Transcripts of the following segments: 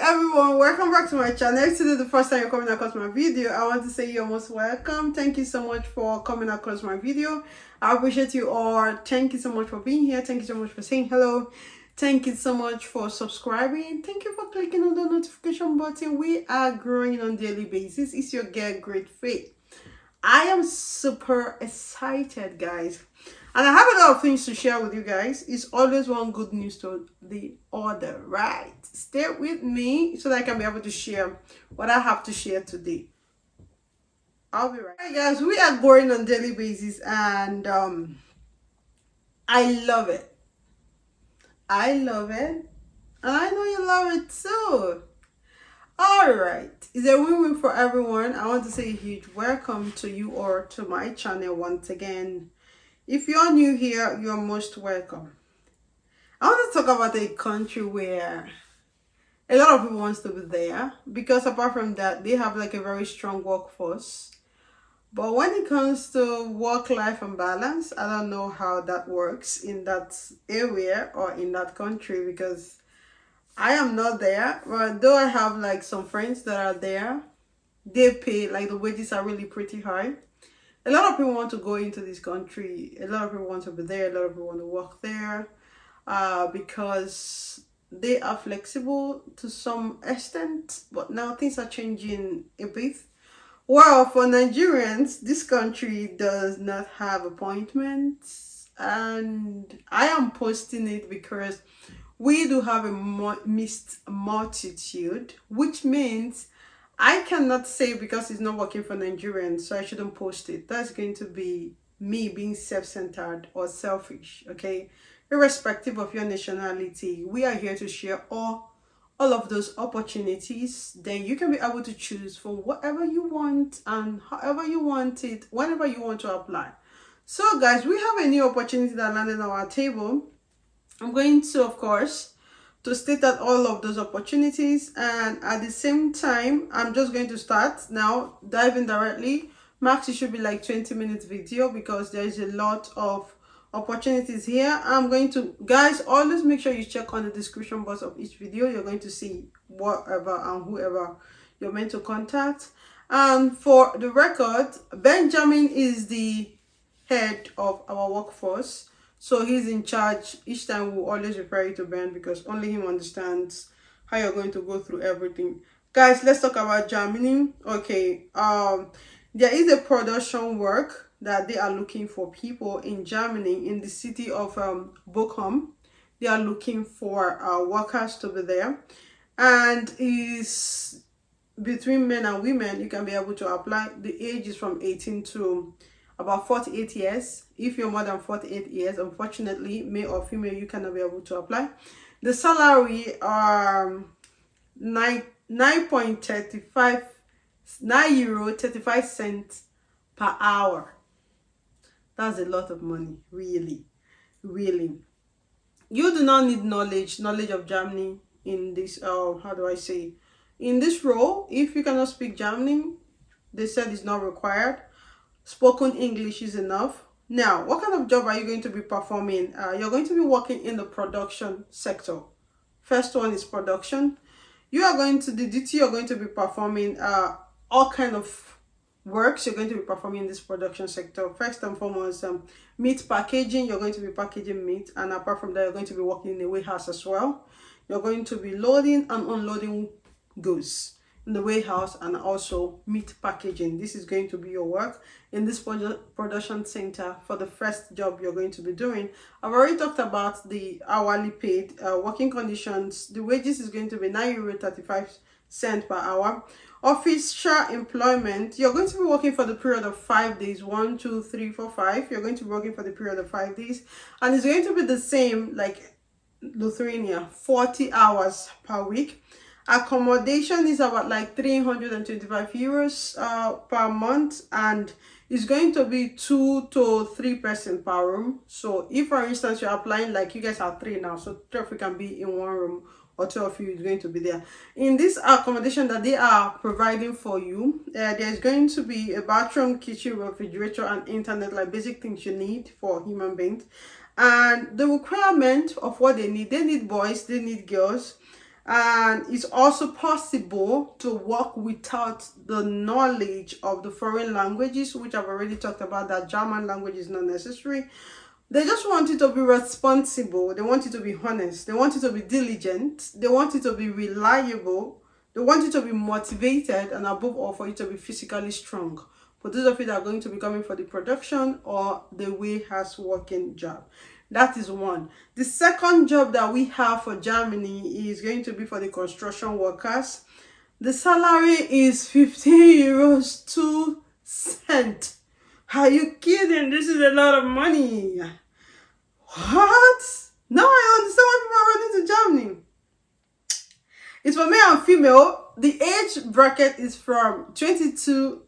everyone, welcome back to my channel. If this is the first time you're coming across my video, I want to say you're most welcome. Thank you so much for coming across my video. I appreciate you all. Thank you so much for being here. Thank you so much for saying hello. Thank you so much for subscribing. Thank you for clicking on the notification button. We are growing on a daily basis. It's your girl Great Faith. I am super excited, guys, and I have a lot of things to share with you guys. It's always one good news to the other, right? Stay with me so that I can be able to share what I have to share today. I'll be right. Hi guys, we are going on a daily basis, and I love it. I love it, and I know you love it too. All right, it's a win-win for everyone. I want to say a huge welcome to you or to my channel once again. If you're new here, you're most welcome. I want to talk about a country where a lot of people wants to be there, because apart from that, they have like a very strong workforce. But when it comes to work-life and balance, I don't know how that works in that area or in that country, because I am not there. But though I have like some friends that are there, they pay, like the wages are really pretty high. A lot of people want to go into this country. A lot of people want to be there. A lot of people want to work there because they are flexible to some extent. But now things are changing a bit. Well, for Nigerians, this country does not have appointments. And I am posting it because we do have a mixed multitude, which means I cannot say because it's not working for Nigerians, so I shouldn't post it. That's going to be me being self-centered or selfish, okay? Irrespective of your nationality, we are here to share all of those opportunities. Then you can be able to choose from whatever you want and however you want it, whenever you want to apply. So guys, we have a new opportunity that landed on our table. I'm going to, of course, to state that all of those opportunities, and at the same time I'm just going to start now diving directly. Max, it should be like 20 minutes video because there is a lot of opportunities here. I'm going to, guys, always make sure you check on the description box of each video. You're going to see whatever and whoever you're meant to contact. And for the record, Benjamin is the head of our workforce. So he's in charge. Each time we'll always refer you to Ben because only him understands how you're going to go through everything. Guys, let's talk about Germany. Okay, there is a production work that they are looking for people in Germany, in the city of Bochum. They are looking for workers to be there, and is between men and women. You can be able to apply. The age is from 18 to about 48 years. If you're more than 48 years, unfortunately, male or female, you cannot be able to apply. The salary are €9.35 per hour. That's a lot of money, really. You do not need knowledge of Germany in this, how do I say, in this role. If you cannot speak German, they said it's not required. Spoken English is enough. Now, what kind of job are you going to be performing? You're going to be working in the production sector. First one is production. You are going to, the duty you're going to be performing, all kind of works you're going to be performing in this production sector. First and foremost, meat packaging. You're going to be packaging meat, and apart from that, you're going to be working in a warehouse as well. You're going to be loading and unloading goods in the warehouse, and also meat packaging. This is going to be your work in this production center for the first job you're going to be doing. I've already talked about the hourly paid working conditions. The wages is going to be €9.35 per hour. Official employment, you're going to be working for the period of 5 days. 1, 2, 3, 4, 5. You're going to be working for the period of 5 days, and it's going to be the same like Lithuania, 40 hours per week. Accommodation is about like €325 per month, and it's going to be 2 to 3 person per room. So if, for instance, you're applying, like you guys are 3 now, so 3 of you can be in one room, or 2 of you is going to be there. In this accommodation that they are providing for you, there's going to be a bathroom, kitchen, refrigerator, and internet, like basic things you need for human beings. And the requirement of what they need boys, they need girls. And it's also possible to work without the knowledge of the foreign languages, which I've already talked about, that German language is not necessary. They just want you to be responsible. They want you to be honest. They want you to be diligent. They want you to be reliable. They want you to be motivated, and above all, for you to be physically strong. For those of you that are going to be coming for the production or the warehouse working job. That is one. The second job that we have for Germany is going to be for the construction workers. The salary is 15 euros 2 cents. Are you kidding? This is a lot of money. What? Now I understand why people are running to Germany. It's for male and female. The age bracket is from 22.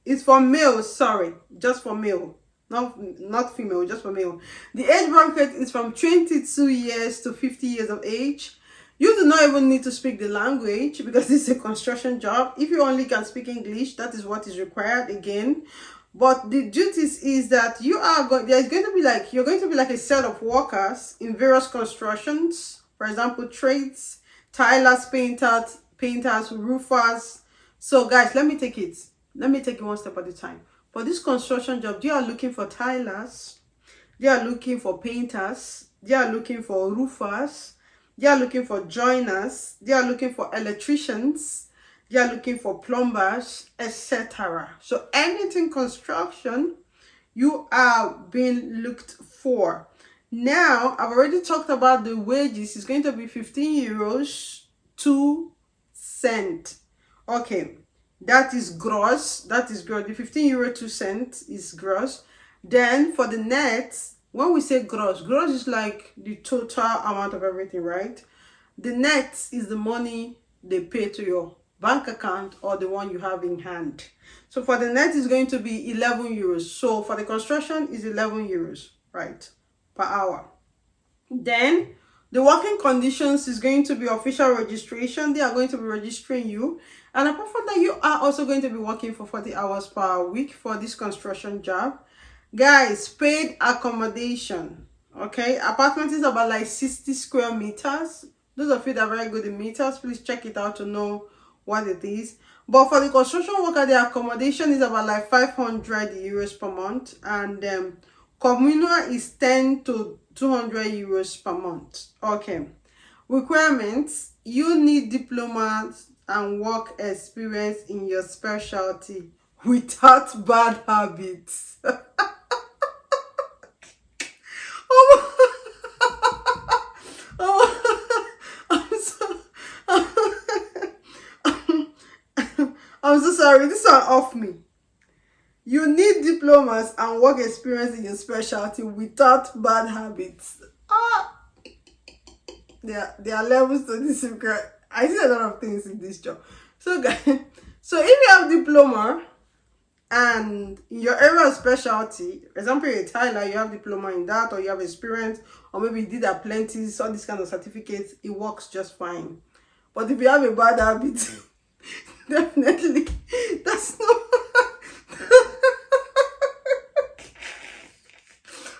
It's for male, sorry, just for male. Not female, just for male. The age bracket is from 22 years to 50 years of age. You do not even need to speak the language because it's a construction job. If you only can speak English, that is what is required again. But the duties is that there's going to be like, you're going to be like a set of workers in various constructions. For example, trades, tilers, painters, roofers. So guys, let me take it one step at a time. For this construction job, they are looking for tilers, they are looking for painters, they are looking for roofers, they are looking for joiners, they are looking for electricians, they are looking for plumbers, etc. So anything construction, you are being looked for. Now, I've already talked about the wages. It's going to be 15 euros 2 cents. Okay. That is gross. That is gross. The 15 euro 2 cents is gross. Then for the net, when we say gross is like the total amount of everything, right? The net is the money they pay to your bank account or the one you have in hand. So for the net is going to be 11 euros. So for the construction is 11 euros, right, per hour. Then the working conditions is going to be official registration. They are going to be registering you. And apart from that, you are also going to be working for 40 hours per week for this construction job. Guys, paid accommodation. Okay, apartment is about like 60 square meters. Those of you that are very good in meters, please check it out to know what it is. But for the construction worker, the accommodation is about like 500 euros per month. And communal is 10 to 200 euros per month. Okay. Requirements: you need diplomas and work experience in your specialty without bad habits. I'm so sorry, this one off me. You need diplomas and work experience in your specialty without bad habits. There are levels to this. I see a lot of things in this job. So guys, so if you have diploma and in your area of specialty, for example, you're a tiler, you have diploma in that, or you have experience, or maybe you did apprentice, all these kind of certificates, it works just fine. But if you have a bad habit, definitely that's not.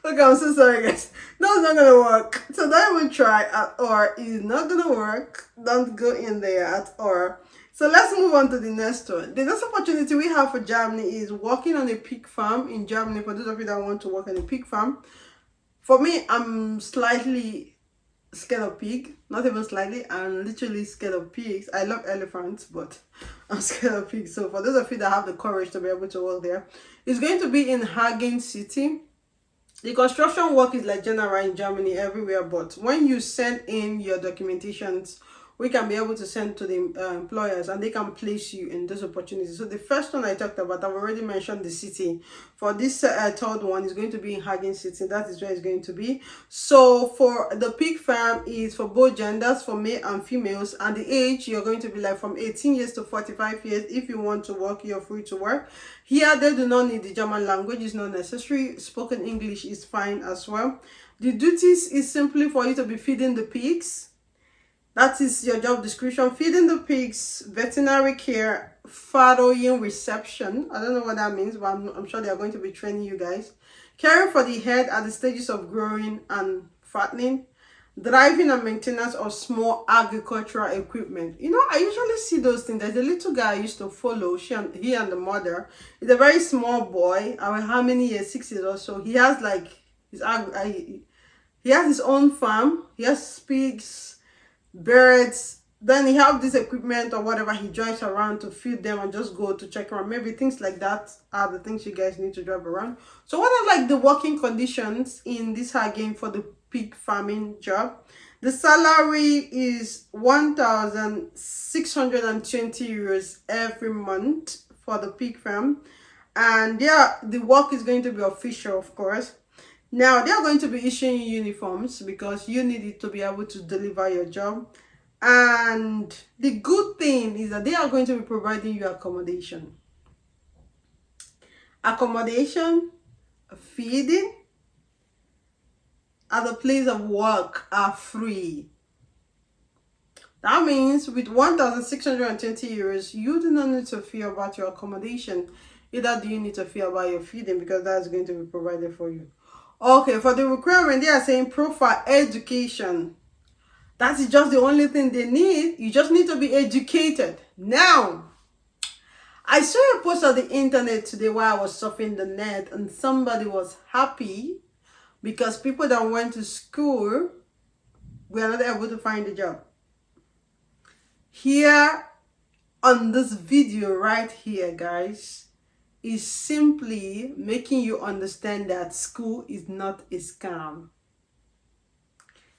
Okay, I'm so sorry, guys. No, it's not gonna work. So don't even try at all. It's not gonna work. Don't go in there at all. So let's move on to the next one. The next opportunity we have for Germany is working on a pig farm in Germany. For those of you that want to work on a pig farm, for me, I'm slightly scared of pig. Not even slightly. I'm literally scared of pigs. I love elephants, but I'm scared of pigs. So for those of you that have the courage to be able to work there, it's going to be in Hagen City. The construction work is like general in Germany everywhere, but when you send in your documentations, we can be able to send to the employers and they can place you in those opportunities. So the first one I talked about, I've already mentioned the city. For this third one is going to be in Hagen City. That is where it's going to be. So for the pig farm is for both genders, for male and females, and the age you're going to be like from 18 years to 45 years. If you want to work, you're free to work. Here they do not need the German language, it's not necessary. Spoken English is fine as well. The duties is simply for you to be feeding the pigs. That is your job description: feeding the pigs, veterinary care, farrowing reception. I don't know what that means, but I'm sure they are going to be training you guys. Caring for the herd at the stages of growing and fattening. driving and maintenance of small agricultural equipment. You know, I usually see those things. There's a little guy I used to follow. He and the mother. He's a very small boy. I mean, how many years? 6 years or so. He has like he has his own farm. He has pigs, birds. Then he have this equipment or whatever he drives around to feed them and just go to check around. Maybe things like that are the things you guys need to drive around. So what are like the working conditions in this again for the pig farming job? The salary is 1,620 euros every month for the pig farm. And yeah, the work is going to be official, of course. Now they are going to be issuing uniforms because you need it to be able to deliver your job. And the good thing is that they are going to be providing you accommodation. Accommodation, feeding, at the place of work are free. That means with 1,620 euros, you do not need to fear about your accommodation. Either do you need to fear about your feeding because that's going to be provided for you. Okay, for the requirement, they are saying profile education. That is just the only thing they need. You just need to be educated. Now, I saw a post on the internet today while I was surfing the net, and somebody was happy because people that went to school were not able to find a job. Here on this video right here, guys, is simply making you understand that school is not a scam.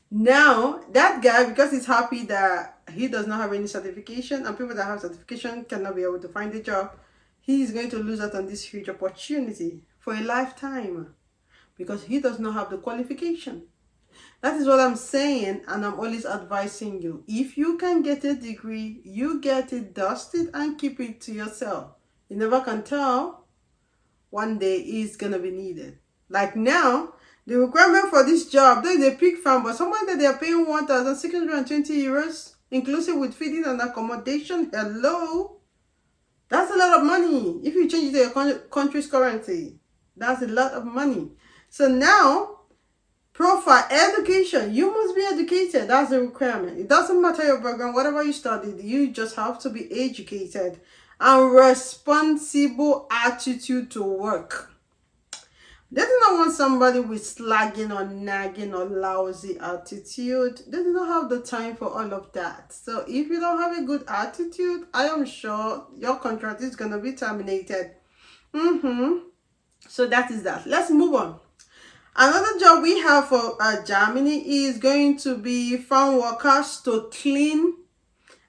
Now, that guy, because he's happy that he does not have any certification and people that have certification cannot be able to find a job, he is going to lose out on this huge opportunity for a lifetime because he does not have the qualification. That is what I'm saying, and I'm always advising you. If you can get a degree, you get it, dust it, and keep it to yourself. You never can tell. One day it's going to be needed. Like now, the requirement for this job, there is a pig farm, but someone that they are paying 1,620 euros, inclusive with feeding and accommodation. Hello? That's a lot of money. If you change it to your country's currency, that's a lot of money. So now, profile education. You must be educated. That's the requirement. It doesn't matter your background, whatever you studied, you just have to be educated and responsible attitude to work. They do not want somebody with slagging or nagging or lousy attitude. They do not have the time for all of that. So if you don't have a good attitude, I am sure your contract is going to be terminated. So that is that. Let's move on. Another job we have for Germany is going to be farm workers to clean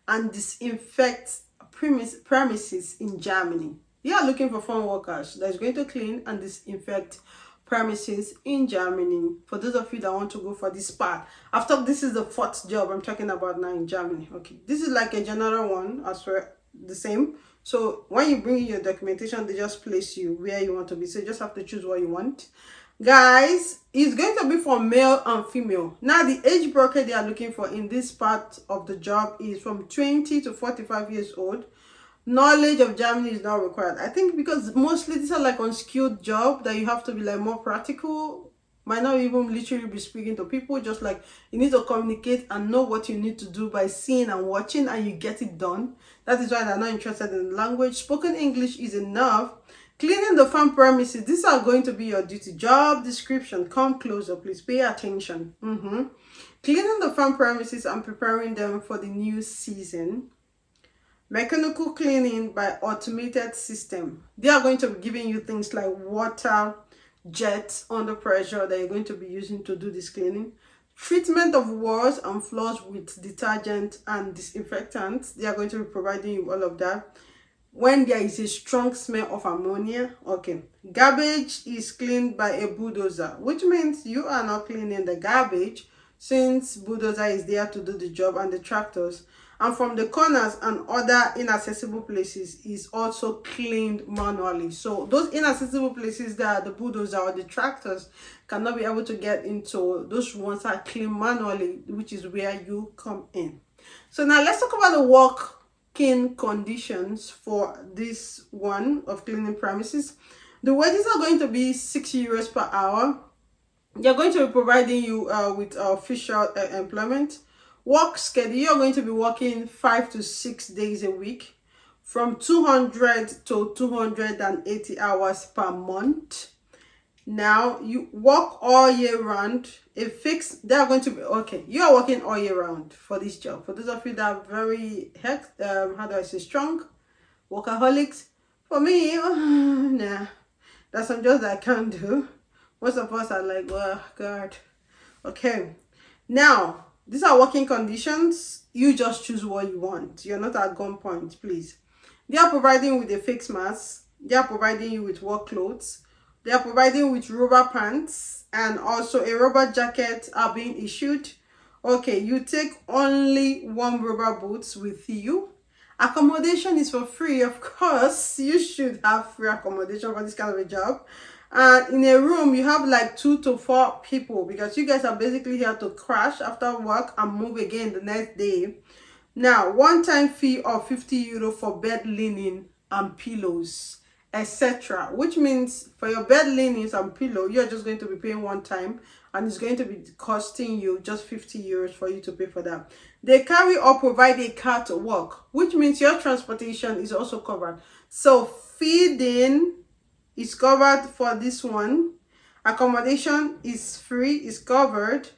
and disinfect premises in Germany. You are looking for farm workers that is going to clean and disinfect premises in Germany. For those of you that want to go for this part, after this is the fourth job I'm talking about now in Germany. Okay, this is like a general one as well, the same. So when you bring in your documentation, they just place you where you want to be. So you just have to choose what you want. Guys, it's going to be for male and female. Now, the age bracket they are looking for in this part of the job is from 20 to 45 years old. Knowledge of Germany is not required. I think because mostly these are like unskilled job that you have to be like more practical. Might not even literally be speaking to people. Just like you need to communicate and know what you need to do by seeing and watching, and you get it done. That is why they're not interested in the language. Spoken English is enough. Cleaning the farm premises. These are going to be your duty. Job description. Come closer, please. Pay attention. Cleaning the farm premises and preparing them for the new season. Mechanical cleaning by automated system. They are going to be giving you things like water jets under pressure that you're going to be using to do this cleaning. Treatment of walls and floors with detergent and disinfectants. They are going to be providing you all of that. When there is a strong smell of ammonia, okay. Garbage is cleaned by a bulldozer, which means you are not cleaning the garbage since bulldozer is there to do the job and the tractors. And from the corners and other inaccessible places is also cleaned manually. So those inaccessible places that the bulldozer or the tractors cannot be able to get into, those ones are cleaned manually, which is where you come in. So now let's talk about the working conditions for this one of cleaning premises. The wages are going to be 6 euros per hour. They're going to be providing you with official employment. Work schedule, you're going to be working 5 to 6 days a week from 200 to 280 hours per month. Now you work all year round. A fixed, they are going to be okay. You are working all year round for this job. For those of you that are very how do I say, strong workaholics. For me, nah, that's some jobs that I can't do. Most of us are like, oh God. Okay. Now, these are working conditions. You just choose what you want. You're not at gunpoint, please. They are providing with a face mask. They are providing you with work clothes. They are providing with rubber pants, and also a rubber jacket are being issued. Okay, you take only one rubber boots with you. Accommodation is for free, of course. You should have free accommodation for this kind of a job. And in a room, you have like 2 to 4 people, because you guys are basically here to crash after work and move again the next day. Now, one-time fee of €50 for bed linen and pillows, etc. Which means for your bed linens and pillow, you're just going to be paying one time, and it's going to be costing you just €50 for you to pay for that. They carry or provide a car to work, which means your transportation is also covered. So feeding is covered for this one. Accommodation is free, is covered.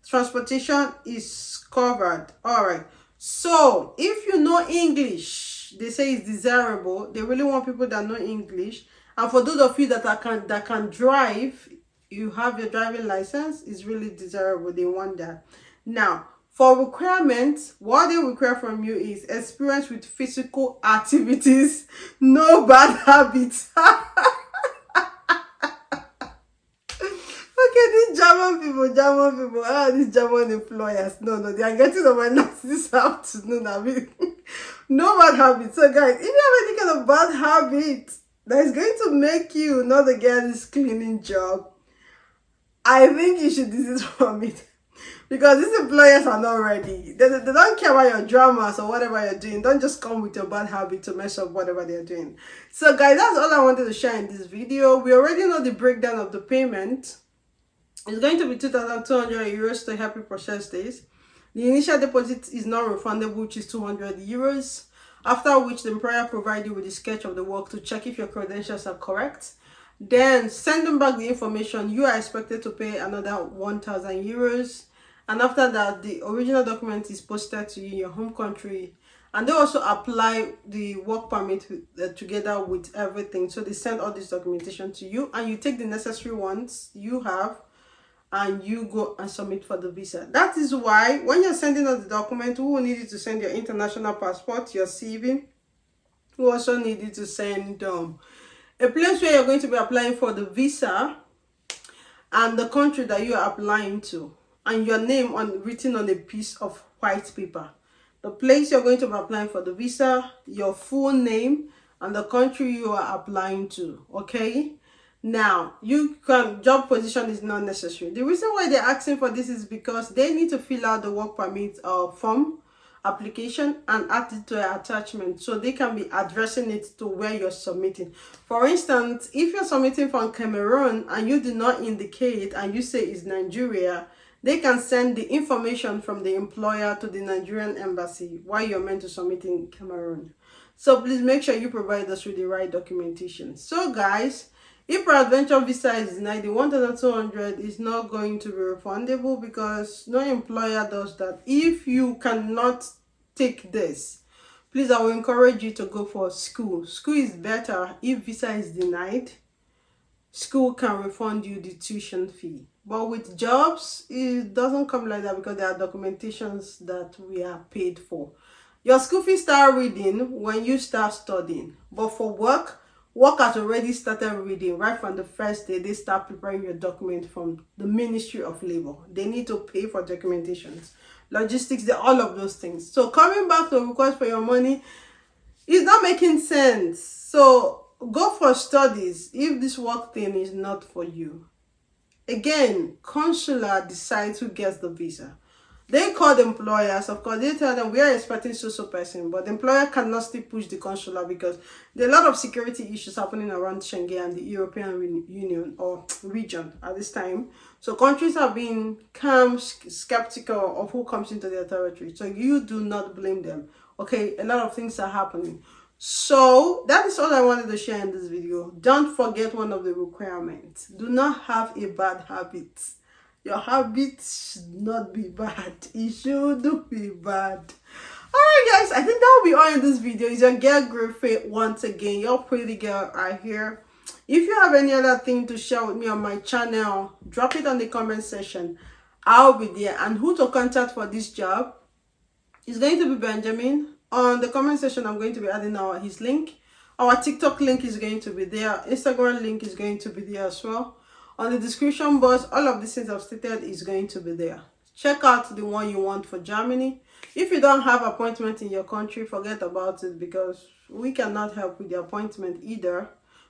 Transportation is covered. All right. So if you know English, they say it's desirable. They really want people that know English. And for those of you that can drive, you have your driving license, is really desirable. They want that. Now, for requirements, what they require from you is experience with physical activities, no bad habits. Okay, these German people, these German employers, no, they are getting on my nerves this afternoon. I mean, no bad habits. So guys, if you have any kind of bad habit that is going to make you not get this cleaning job, I think you should desist from it. Because these employers are not ready. They don't care about your dramas or whatever you're doing. Don't just come with your bad habit to mess up whatever they're doing. So guys, that's all I wanted to share in this video. We already know the breakdown of the payment. It's going to be €2,200 to help you process this. The initial deposit is not refundable, which is €200. After which the employer provides you with a sketch of the work to check if your credentials are correct. Then send them back the information. You are expected to pay another €1,000. And after that, the original document is posted to you in your home country. And they also apply the work permit together with everything. So they send all this documentation to you, and you take the necessary ones you have, and you go and submit for the visa. That is why when you're sending us the document, we will need you to send your international passport, your CV. We also need you to send a place where you're going to be applying for the visa, and the country that you are applying to, and your name written on a piece of white paper. The place you're going to be applying for the visa, your full name, and the country you are applying to. Okay. Now, job position is not necessary. The reason why they're asking for this is because they need to fill out the work permit form application and add it to an attachment, so they can be addressing it to where you're submitting. For instance, if you're submitting from Cameroon and you do not indicate and you say it's Nigeria, they can send the information from the employer to the Nigerian embassy while you're meant to submit in Cameroon. So please make sure you provide us with the right documentation. So guys, if peradventure visa is denied, the 1,200 is not going to be refundable, because no employer does that. If you cannot take this, please, I will encourage you to go for school. School is better. If visa is denied, school can refund you the tuition fee. But with jobs, it doesn't come like that, because there are documentations that we are paid for. Your school fee start reading when you start studying. But for work has already started reading right from the first day. They start preparing your document from the Ministry of Labor. They need to pay for documentations, logistics, all of those things. So coming back to request for your money is not making sense. So go for studies if this work thing is not for you. Again, consular decides who gets the visa. They call the employers, of course, they tell them we are expecting so person, but the employer cannot still push the consular because there are a lot of security issues happening around Schengen and the European Union or region at this time. So countries are being calm, skeptical of who comes into their territory. So you do not blame them. Okay, a lot of things are happening. So that is all I wanted to share in this video. Don't forget one of the requirements. Do not have a bad habit. Your habits should not be bad. It shouldn't be bad. Alright guys, I think that will be all in this video. It's your girl Griffith once again. Your pretty girl right here. If you have any other thing to share with me on my channel, drop it on the comment section. I'll be there. And who to contact for this job is going to be Benjamin. On the comment section, I'm going to be adding his link. Our TikTok link is going to be there. Instagram link is going to be there as well. On the description box, all of these things I've stated is going to be there. Check out the one you want for Germany. If you don't have appointment in your country, forget about it because we cannot help with the appointment either.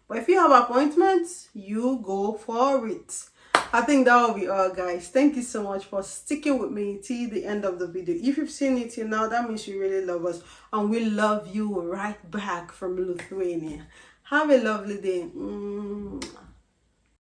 But if you have appointments, you go for it. I think that will be all, guys. Thank you so much for sticking with me till the end of the video. If you've seen it till now, that means you really love us. And we love you right back from Lithuania. Have a lovely day.